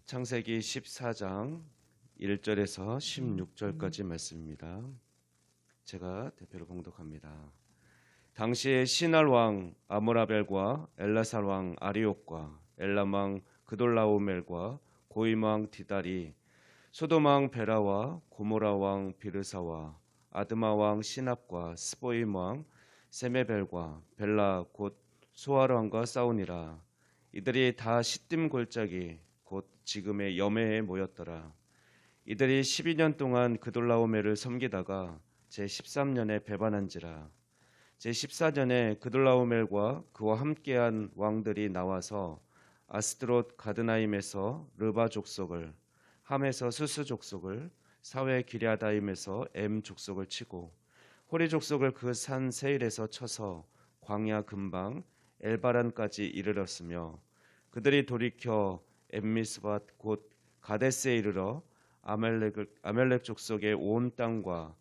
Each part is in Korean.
창세기 14장 1절에서 16절까지 말씀입니다. 제가 대표로 봉독합니다. 당시에 시날 왕 아므라벨과 엘라살 왕 아리옥과 엘람 왕 그돌라오멜과 고임 왕 디달이 소돔 왕 베라와 고모라 왕 비르사와 아드마 왕 시납과 스보임 왕 세메벨과 벨라 곧 소알 왕과 싸우니라. 이들이 다 시딤 골짜기 곧 지금의 여매에 모였더라. 이들이 12년 동안 그돌라오멜을 섬기다가 제13년에 배반한지라. 제14년에 그돌라오멜과 그와 함께한 왕들이 나와서 아스드롯 가드나임에서 르바 족속을, 함에서 수스 족속을, 사회 기랴다임에서 엠 족속을 치고 호리 족속을 그 산 세일에서 쳐서 광야 근방 엘바란까지 이르렀으며 그들이 돌이켜 엠미스밭 곧 가데스에 이르러 아멜렉 족속의 온 땅과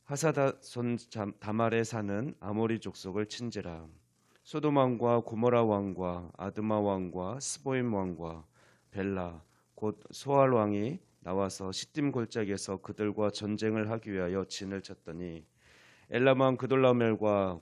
하사다손 다말에 사는 아모리 족속을 친지라. 소돔 왕과 고모라 왕과 아드마 왕과 스보임 왕과 벨라 곧 소알 왕이 나와서 시딤 골짜기에서 그들과 전쟁을 하기 위하여 진을 쳤더니 엘람 왕 그돌라멜과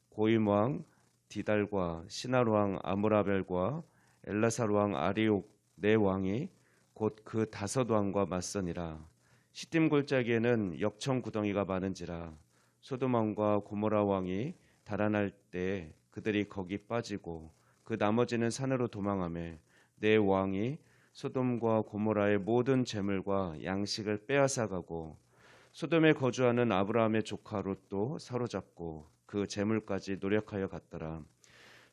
고임 왕 디달과 시날 왕 아므라벨과 엘라살 왕 아리옥 네 왕이 곧 그 다섯 왕과 맞서니라. 시딤 골짜기에는 역청 구덩이가 많은지라. 소돔 왕과 고모라 왕이 달아날 때 그들이 거기 빠지고 그 나머지는 산으로 도망하며 네 왕이 소돔과 고모라의 모든 재물과 양식을 빼앗아가고 소돔에 거주하는 아브라함의 조카 롯도 사로잡고 그 재물까지 노력하여 갔더라.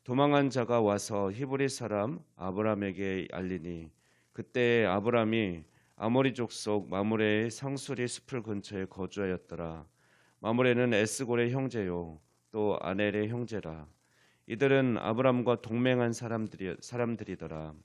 도망한 자가 와서 히브리 사람 아브람에게 알리니 그때 아브람이 아모리 족속 마므레의 상수리 숲을 근처에 거주하였더라. 마므레는 에스골의 형제요 또 아넬의 형제라. 이들은 아브람과 동맹한 사람들이더라.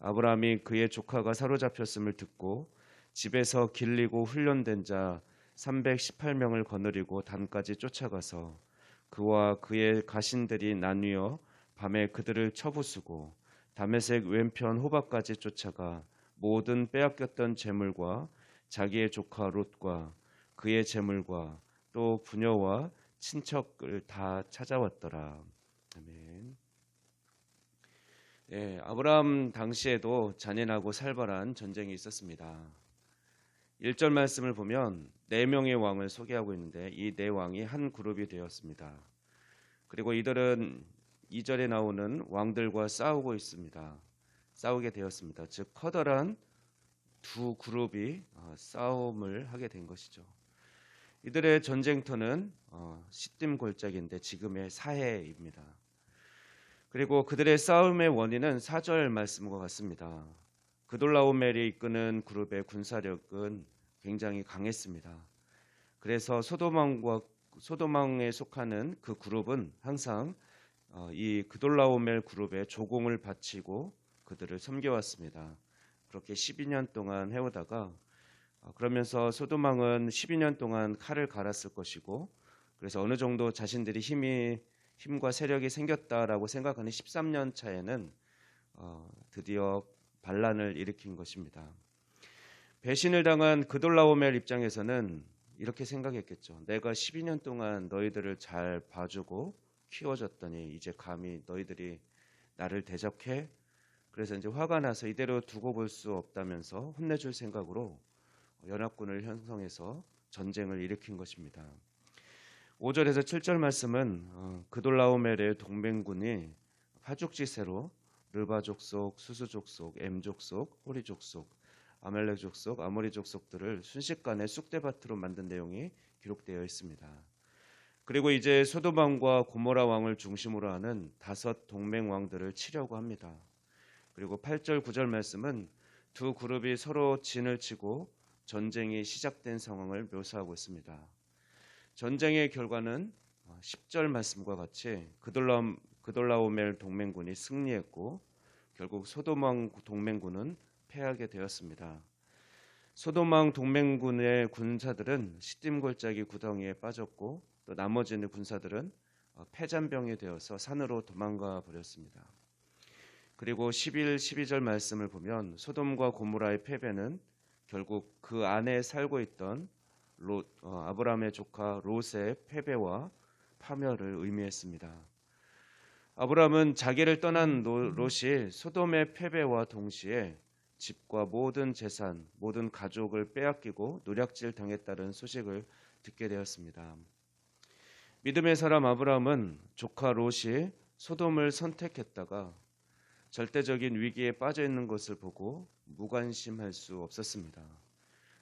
아브람이 그의 조카가 사로잡혔음을 듣고 집에서 길리고 훈련된 자 318명을 거느리고 단까지 쫓아가서 그와 그의 가신들이 나뉘어 밤에 그들을 쳐부수고 다메섹 왼편 호박까지 쫓아가 모든 빼앗겼던 재물과 자기의 조카 롯과 그의 재물과 또 부녀와 친척을 다 찾아왔더라. 아멘. 아브라함 당시에도 잔인하고 살벌한 전쟁이 있었습니다. 1절 말씀을 보면 4명의 왕을 소개하고 있는데 이 4왕이 한 그룹이 되었습니다. 그리고 이들은 2절에 나오는 왕들과 싸우게 되었습니다. 즉 커다란 두 그룹이 싸움을 하게 된 것이죠. 이들의 전쟁터는 시딤 골짜기인데 지금의 사해입니다. 그리고 그들의 싸움의 원인은 4절 말씀과 같습니다. 그돌라오멜이 이끄는 그룹의 군사력은 굉장히 강했습니다. 그래서 소돔왕에 속하는 그 그룹은 항상 이 그돌라오멜 그룹에 조공을 바치고 그들을 섬겨왔습니다. 그렇게 12년 동안 해오다가 그러면서 소돔왕은 12년 동안 칼을 갈았을 것이고 그래서 어느 정도 자신들이 힘과 세력이 생겼다라고 생각하는 13년 차에는 드디어 반란을 일으킨 것입니다. 배신을 당한 그돌라오멜 입장에서는 이렇게 생각했겠죠. 내가 12년 동안 너희들을 잘 봐주고 키워줬더니 이제 감히 너희들이 나를 대적해? 그래서 이제 화가 나서 이대로 두고 볼 수 없다면서 혼내줄 생각으로 연합군을 형성해서 전쟁을 일으킨 것입니다. 5절에서 7절 말씀은 그돌라오멜의 동맹군이 파죽지세로 르바 족속, 수스 족속, 엠 족속, 호리 족속, 아멜렉 족속, 아모리 족속들을 순식간에 쑥대밭으로 만든 내용이 기록되어 있습니다. 그리고 이제 소돔 왕과 고모라 왕을 중심으로 하는 5 동맹 왕들을 치려고 합니다. 그리고 8절, 9절 말씀은 두 그룹이 서로 진을 치고 전쟁이 시작된 상황을 묘사하고 있습니다. 전쟁의 결과는 10절 말씀과 같이 그돌라오멜 동맹군이 승리했고 결국 소돔 왕 동맹군은 패하게 되었습니다. 소돔 왕 동맹군의 군사들은 시딤 골짜기 구덩이에 빠졌고 또 나머지는 군사들은 패잔병이 되어서 산으로 도망가 버렸습니다. 그리고 11, 12절 말씀을 보면 소돔과 고모라의 패배는 결국 그 안에 살고 있던 아브라함의 조카 롯의 패배와 파멸을 의미했습니다. 아브라함은 자기를 떠난 롯이 소돔의 패배와 동시에 집과 모든 재산, 모든 가족을 빼앗기고 노략질 당했다는 소식을 듣게 되었습니다. 믿음의 사람 아브라함은 조카 롯이 소돔을 선택했다가 절대적인 위기에 빠져 있는 것을 보고 무관심할 수 없었습니다.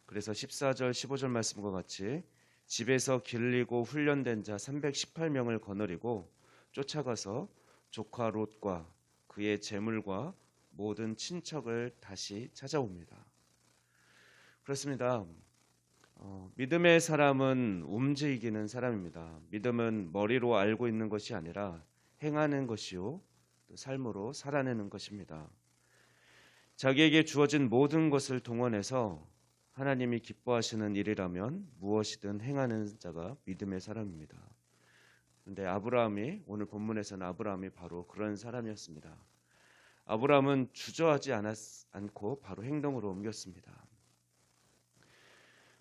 그래서 14절, 15절 말씀과 같이 집에서 길리고 훈련된 자 318명을 거느리고 쫓아가서 조카 롯과 그의 재물과 모든 친척을 다시 찾아옵니다. 그렇습니다. 믿음의 사람은 움직이는 사람입니다. 믿음은 머리로 알고 있는 것이 아니라 행하는 것이요 또 삶으로 살아내는 것입니다. 자기에게 주어진 모든 것을 동원해서 하나님이 기뻐하시는 일이라면 무엇이든 행하는 자가 믿음의 사람입니다. 그런데 아브라함이 오늘 본문에서는 아브라함이 바로 그런 사람이었습니다. 아브라함은 주저하지 않고 바로 행동으로 옮겼습니다.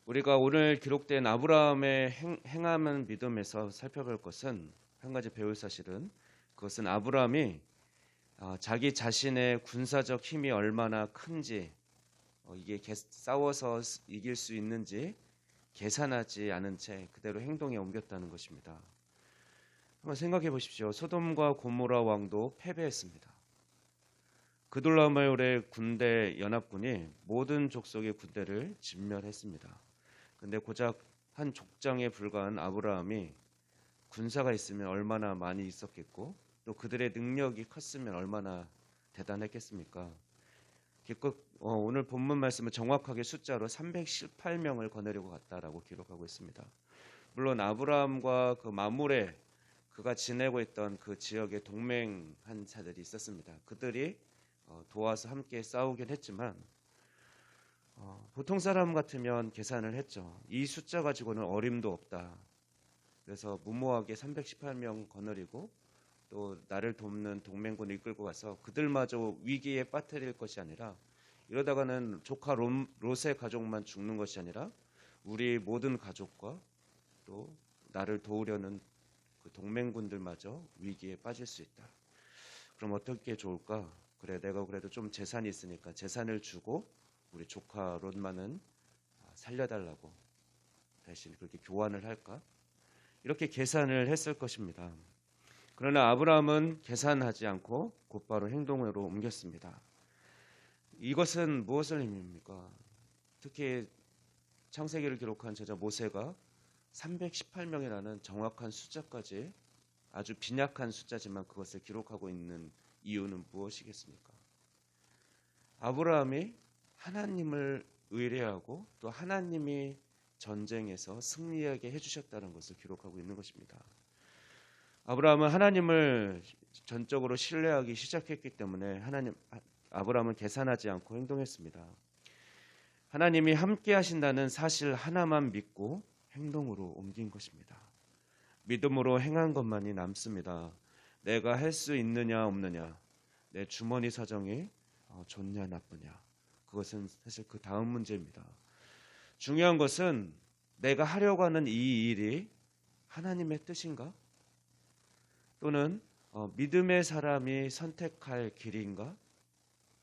우리가 오늘 기록된 아브라함의 행하는 믿음에서 살펴볼 것은 한 가지 배울 사실은 그것은 아브라함이 자기 자신의 군사적 힘이 얼마나 큰지 이게 싸워서 이길 수 있는지 계산하지 않은 채 그대로 행동에 옮겼다는 것입니다. 한번 생각해 보십시오. 소돔과 고모라 왕도 패배했습니다. 그돌라오메올의 군대 연합군이 모든 족속의 군대를 진멸했습니다. 근데 고작 한 족장에 불과한 아브라함이 군사가 있으면 얼마나 많이 있었겠고 또 그들의 능력이 컸으면 얼마나 대단했겠습니까? 오늘 본문 말씀은 정확하게 숫자로 318명을 거느리고 갔다라고 기록하고 있습니다. 물론 아브라함과 그 마므레 그가 지내고 있던 그 지역에 동맹한 자들이 있었습니다. 그들이 도와서 함께 싸우긴 했지만 보통 사람 같으면 계산을 했죠. 이 숫자 가지고는 어림도 없다. 그래서 무모하게 318명 거느리고 또 나를 돕는 동맹군을 이끌고 가서 그들마저 위기에 빠뜨릴 것이 아니라 이러다가는 조카 롯의 가족만 죽는 것이 아니라 우리 모든 가족과 또 나를 도우려는 그 동맹군들마저 위기에 빠질 수 있다. 그럼 어떻게 좋을까? 그래 내가 그래도 좀 재산이 있으니까 재산을 주고 우리 조카 롯만은 살려달라고 대신 그렇게 교환을 할까? 이렇게 계산을 했을 것입니다. 그러나 아브라함은 계산하지 않고 곧바로 행동으로 옮겼습니다. 이것은 무엇을 의미합니까? 특히 창세기를 기록한 저자 모세가 318명이라는 정확한 숫자까지 아주 빈약한 숫자지만 그것을 기록하고 있는 이유는 무엇이겠습니까? 아브라함이 하나님을 의뢰하고 또 하나님이 전쟁에서 승리하게 해주셨다는 것을 기록하고 있는 것입니다. 아브라함은 하나님을 전적으로 신뢰하기 시작했기 때문에 아브라함은 계산하지 않고 행동했습니다. 하나님이 함께 하신다는 사실 하나만 믿고 행동으로 옮긴 것입니다. 믿음으로 행한 것만이 남습니다. 내가 할 수 있느냐 없느냐, 내 주머니 사정이 좋냐 나쁘냐, 그것은 사실 그 다음 문제입니다. 중요한 것은 내가 하려고 하는 이 일이 하나님의 뜻인가? 또는 믿음의 사람이 선택할 길인가?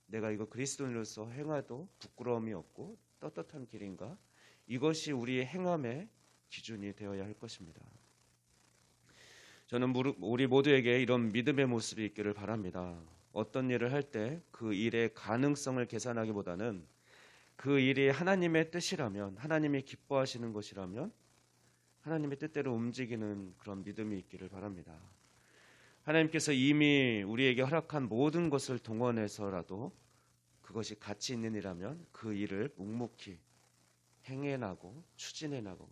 내가 이거 그리스도인으로서 행해도 부끄러움이 없고 떳떳한 길인가? 이것이 우리의 행함의 기준이 되어야 할 것입니다. 저는 우리 모두에게 이런 믿음의 모습이 있기를 바랍니다. 어떤 일을 할 때 그 일의 가능성을 계산하기보다는 그 일이 하나님의 뜻이라면, 하나님이 기뻐하시는 것이라면 하나님의 뜻대로 움직이는 그런 믿음이 있기를 바랍니다. 하나님께서 이미 우리에게 허락한 모든 것을 동원해서라도 그것이 가치 있는 일이라면 그 일을 묵묵히 행해나고 추진해나고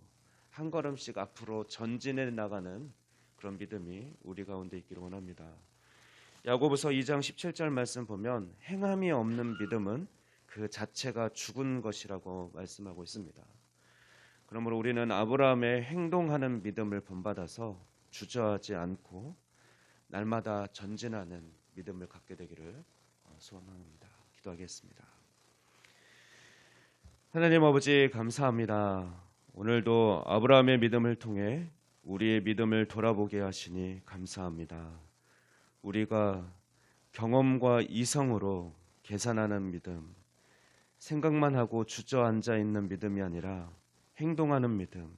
한 걸음씩 앞으로 전진해 나가는 그런 믿음이 우리 가운데 있기를 원합니다. 야고보서 2장 17절 말씀 보면 행함이 없는 믿음은 그 자체가 죽은 것이라고 말씀하고 있습니다. 그러므로 우리는 아브라함의 행동하는 믿음을 본받아서 주저하지 않고 날마다 전진하는 믿음을 갖게 되기를 소원합니다. 기도하겠습니다. 하나님 아버지 감사합니다. 오늘도 아브라함의 믿음을 통해 우리의 믿음을 돌아보게 하시니 감사합니다. 우리가 경험과 이성으로 계산하는 믿음, 생각만 하고 주저앉아 있는 믿음이 아니라 행동하는 믿음,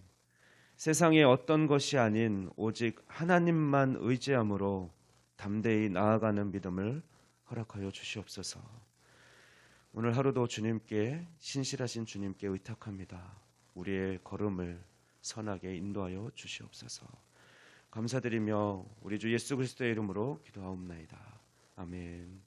세상의 어떤 것이 아닌 오직 하나님만 의지함으로 담대히 나아가는 믿음을 허락하여 주시옵소서. 오늘 하루도 주님께, 신실하신 주님께 의탁합니다. 우리의 걸음을 선하게 인도하여 주시옵소서. 감사드리며 우리 주 예수 그리스도의 이름으로 기도하옵나이다. 아멘.